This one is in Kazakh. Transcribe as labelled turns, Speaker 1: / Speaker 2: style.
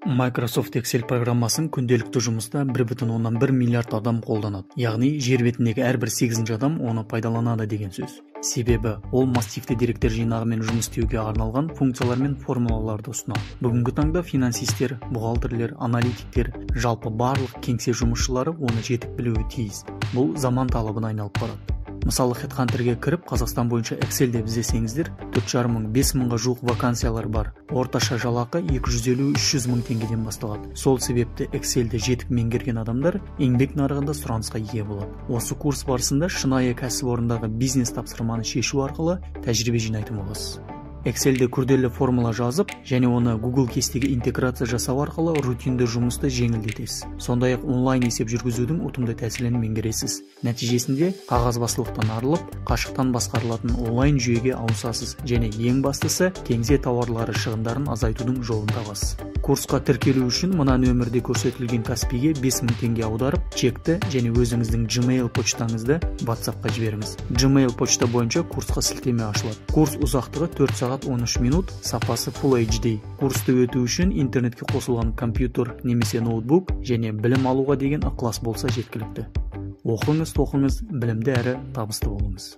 Speaker 1: Microsoft Excel программасын күнделікті жұмыста 1,1 миллиард адам қолданады. Яғни жер бетіндегі әрбір 8-ші адам оны пайдаланады деген сөз. Себебі ол массивті деректер жинағымен жұмыс істеуге арналған функциялар мен формулаларды ұсынады. Бүгінгі таңда финансистер, бухгалтерлер, аналитиктер, жалпы барлық кеңсе жұмысшылары оны жетік білуі тиіс. Бұл заман талабына айналып барады. Мысалы, HeadHunter'ге кіріп, Қазақстан бойынша Excel деп іздесеңіздер, 4,5 мың, 5 мыңға жуық вакансиялар бар. Орташа жалақы 250-300 мың теңгеден басталады. Сол себепті Excel'ді жетік меңгерген адамдар еңбек нарығында сұранысқа ие болады. Осы курс барысында шынайы кәсіпорындағы бизнес тапсырманы шешу арқылы тәжірибе жинайтын боласыз. Excel'де күрделі формула жазып, және оны Google кестеге интеграция жасау арқылы рутинді жұмысты жеңілдетесіз. Сондай-ақ онлайн есеп жүргізудің ұтымды тәсілін меңгересіз. Нәтижесінде қағазбастылықтан арылып, қашықтан басқарылатын онлайн жүйеге ауысасыз, және ең бастысы кеңсе тауарлары шығындарын азайтудың жолын табасыз. Курсқа тіркелу үшін мына нөмірде көрсетілген Каспиге 5000 теңге аударып, чекті және өзіңіздің Gmail почтаңызды WhatsAppқа жіберіңіз. Gmail почта бойынша курсқа сілтеме ашылады. Курс ұзақтығы 4 сағат 13 минут, сапасы Full HD. Курсты өту үшін интернетке қосылған компьютер немесе ноутбук және білім алуға деген ықылас болса жеткілікті. Оқыңыз, тоқыңыз, білімді әрі табысты болыңыз.